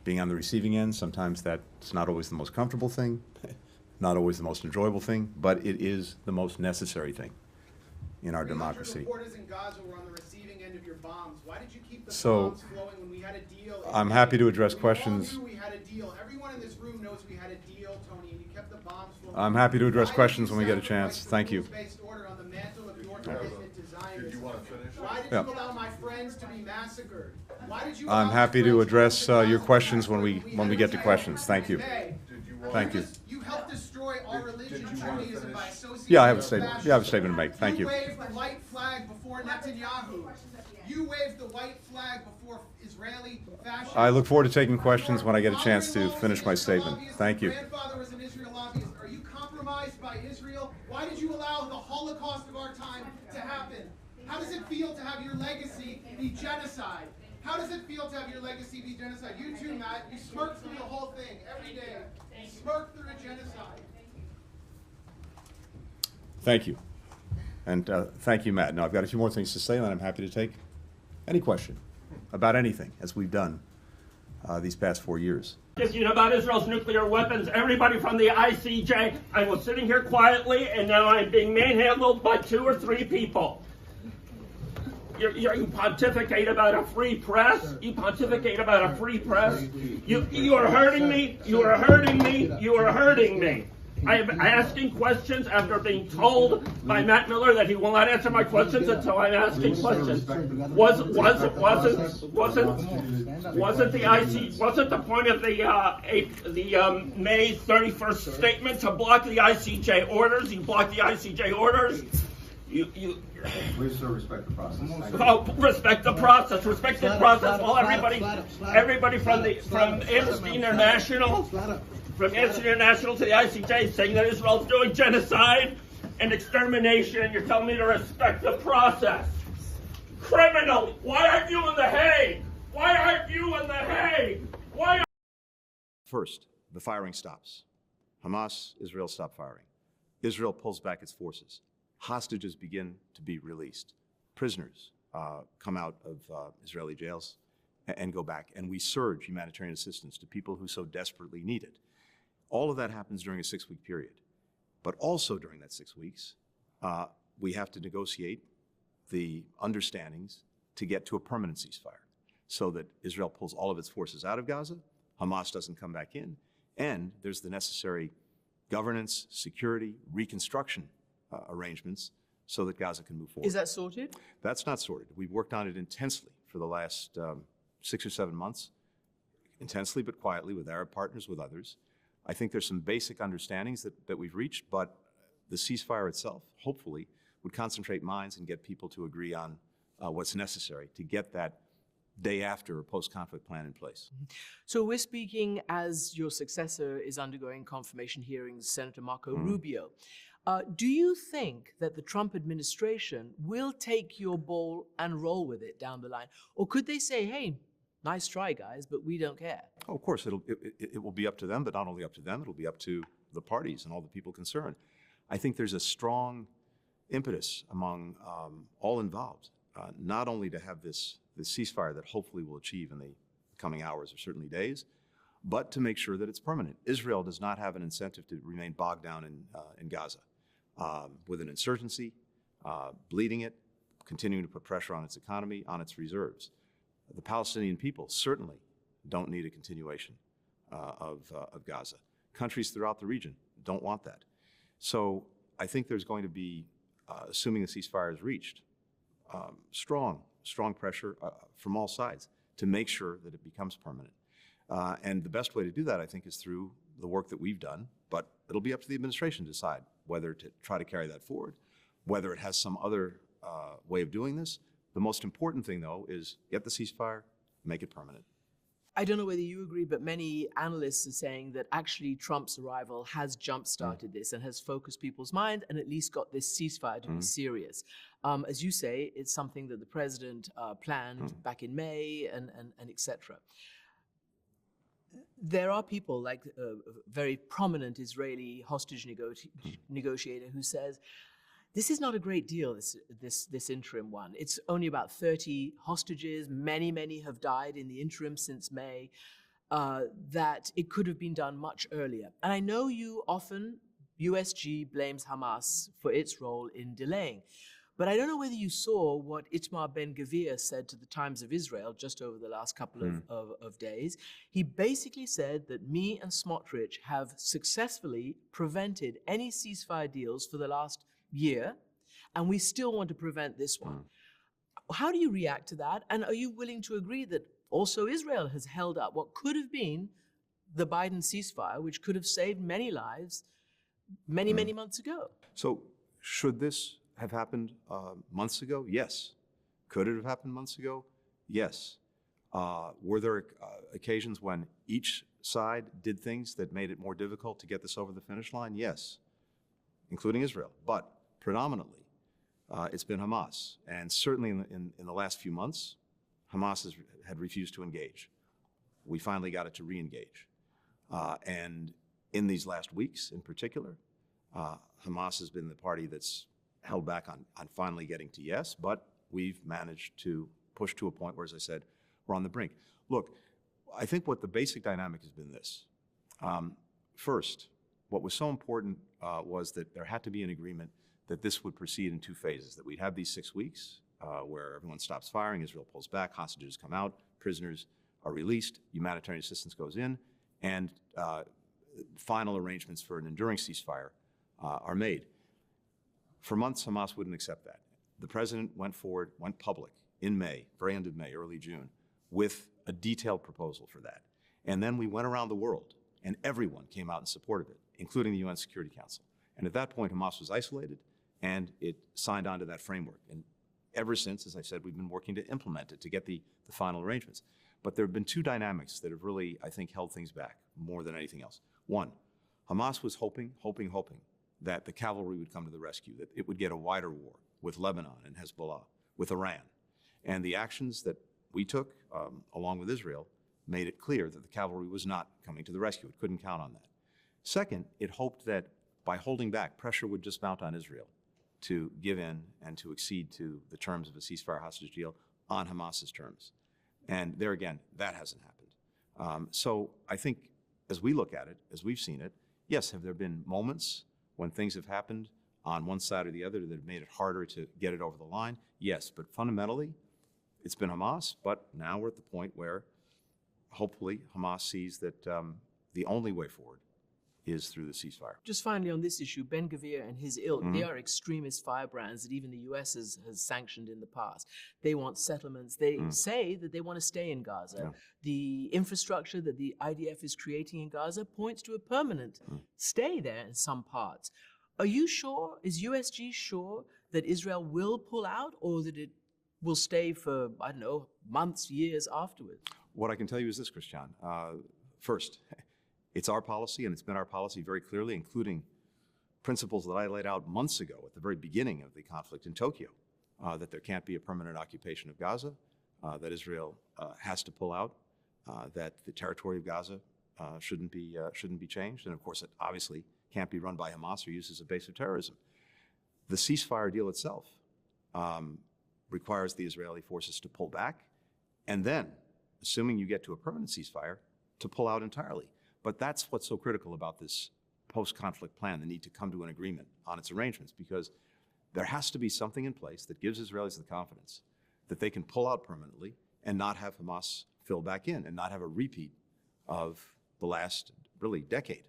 being on the receiving end. Sometimes that's not always the most comfortable thing, not always the most enjoyable thing, but it is the most necessary thing in our democracy. Reporters in Gaza were on the receiving end of your bombs. Why did you keep the So, bombs flowing when we had a deal? I'm happy to address questions. We all knew we had a deal. Everyone in this room knows we had a deal, Tony, and you kept the bombs flowing. I'm happy to address questions when we get a chance. Thank you. Order on the mantle of your designers. Did you want to finish? Why did you allow my friends to be massacred? Why did you I'm happy to address your questions when we get to questions. Thank you. Thank you. You helped destroy our religion, Judaism, by associating. Yeah, I have a statement. Yeah, I have a statement to make. Thank you. You waved the white flag before Netanyahu. You waved the white flag before Israeli fascists. I look forward to taking questions when I get a chance to finish my statement. Thank you. Your grandfather was an Israel lobbyist. Are you compromised by Israel? Why did you allow the Holocaust of our time to happen? How does it feel to have your legacy be genocide? How does it feel to have your legacy be genocide? You too, Matt. You smirk through the whole thing every day. You smirk through a genocide. Thank you. And thank you, Matt. Now, I've got a few more things to say, and then I'm happy to take any question about anything, as we've done these past 4 years. About Israel's nuclear weapons, everybody from the ICJ, I was sitting here quietly, and now I'm being manhandled by 2 or 3 people. You pontificate about a free press. You pontificate about a free press. You are hurting me. You are hurting me. You are hurting me. I am asking questions after being told by Matt Miller that he will not answer my questions until I'm asking questions. Wasn't the point of the May 31st statement to block the ICJ orders? You blocked the ICJ orders. Please, sir, respect the process. Oh, respect the process. Respect the process. Well, everybody from Amnesty International, from Amnesty International to the ICJ, saying that Israel's doing genocide and extermination, and you're telling me to respect the process. Criminal! Why aren't you in The Hague? Why aren't you in The Hague? Why? First, the firing stops. Hamas, Israel stop firing. Israel pulls back its forces. Hostages begin to be released. Prisoners come out of Israeli jails and go back. And we surge humanitarian assistance to people who so desperately need it. All of that happens during a 6-week period. But also during that 6 weeks, we have to negotiate the understandings to get to a permanent ceasefire so that Israel pulls all of its forces out of Gaza, Hamas doesn't come back in, and there's the necessary governance, security, reconstruction arrangements so that Gaza can move forward. Is that sorted? That's not sorted. We've worked on it intensely for the last 6 or 7 months, intensely but quietly with Arab partners, with others. I think there's some basic understandings that we've reached, but the ceasefire itself, hopefully, would concentrate minds and get people to agree on what's necessary to get that day after or post-conflict plan in place. So we're speaking as your successor is undergoing confirmation hearings, Senator Marco Rubio. Do you think that the Trump administration will take your ball and roll with it down the line? Or could they say, hey, nice try, guys, but we don't care? Oh, of course, it will be up to them, but not only up to them, it'll be up to the parties and all the people concerned. I think there's a strong impetus among all involved, not only to have this ceasefire that hopefully we'll achieve in the coming hours or certainly days, but to make sure that it's permanent. Israel does not have an incentive to remain bogged down in Gaza with an insurgency, bleeding it, continuing to put pressure on its economy, on its reserves. The Palestinian people certainly don't need a continuation of Gaza. Countries throughout the region don't want that. So I think there's going to be, assuming the ceasefire is reached, strong pressure from all sides to make sure that it becomes permanent. And the best way to do that, I think, is through the work that we've done, but it'll be up to the administration to decide whether to try to carry that forward, whether it has some other way of doing this. The most important thing, though, is get the ceasefire, make it permanent. I don't know whether you agree, but many analysts are saying that actually Trump's arrival has jump-started this and has focused people's mind and at least got this ceasefire to be serious. As you say, it's something that the president planned back in May and et cetera. There are people like a very prominent Israeli hostage negotiator who says, this is not a great deal, this interim one. It's only about 30 hostages. Many have died in the interim since May. that it could have been done much earlier. And I know USG blames Hamas for its role in delaying. But I don't know whether you saw what Itamar Ben-Gvir said to the Times of Israel just over the last couple of days. He basically said that me and Smotrich have successfully prevented any ceasefire deals for the last year, and we still want to prevent this one. How do you react to that? And are you willing to agree that also Israel has held up what could have been the Biden ceasefire, which could have saved many lives many, many months ago? So should this have happened months ago? Yes. Could it have happened months ago? Yes. Were there occasions when each side did things that made it more difficult to get this over the finish line? Yes, including Israel. But predominantly, it's been Hamas. And certainly in the last few months, Hamas had refused to engage. We finally got it to re-engage. And in these last weeks in particular, Hamas has been the party that's held back on finally getting to yes, but we've managed to push to a point where, as I said, we're on the brink. Look, I think what the basic dynamic has been this. First, what was so important was that there had to be an agreement that this would proceed in two phases, that we'd have these 6 weeks where everyone stops firing, Israel pulls back, hostages come out, prisoners are released, humanitarian assistance goes in, and final arrangements for an enduring ceasefire are made. For months, Hamas wouldn't accept that. The president went forward, went public in May, very end of May, early June, with a detailed proposal for that. And then we went around the world, and everyone came out in support of it, including the UN Security Council. And at that point, Hamas was isolated, and it signed on to that framework. And ever since, as I said, we've been working to implement it, to get the final arrangements. But there have been two dynamics that have really, I think, held things back more than anything else. One, Hamas was hoping that the cavalry would come to the rescue, that it would get a wider war with Lebanon and Hezbollah, with Iran. And the actions that we took, along with Israel, made it clear that the cavalry was not coming to the rescue. It couldn't count on that. Second, it hoped that by holding back, pressure would just mount on Israel to give in and to accede to the terms of a ceasefire hostage deal on Hamas's terms. And there again, that hasn't happened. So I think as we look at it, as we've seen it, yes, have there been moments when things have happened on one side or the other that have made it harder to get it over the line? Yes, but fundamentally, it's been Hamas, but now we're at the point where hopefully Hamas sees that the only way forward is through the ceasefire. Just finally on this issue, Ben-Gvir and his ilk, they are extremist firebrands that even the US has sanctioned in the past. They want settlements. They say that they want to stay in Gaza. Yeah. The infrastructure that the IDF is creating in Gaza points to a permanent stay there in some parts. Are you sure, is USG sure that Israel will pull out, or that it will stay for, I don't know, months, years afterwards? What I can tell you is this, Christian. First, it's our policy, and it's been our policy very clearly, including principles that I laid out months ago at the very beginning of the conflict in Tokyo, that there can't be a permanent occupation of Gaza, that Israel has to pull out, that the territory of Gaza shouldn't be changed, and of course it obviously can't be run by Hamas or used as a base of terrorism. The ceasefire deal itself requires the Israeli forces to pull back, and then, assuming you get to a permanent ceasefire, to pull out entirely. But that's what's so critical about this post-conflict plan, the need to come to an agreement on its arrangements, because there has to be something in place that gives Israelis the confidence that they can pull out permanently and not have Hamas fill back in and not have a repeat of the last, really, decade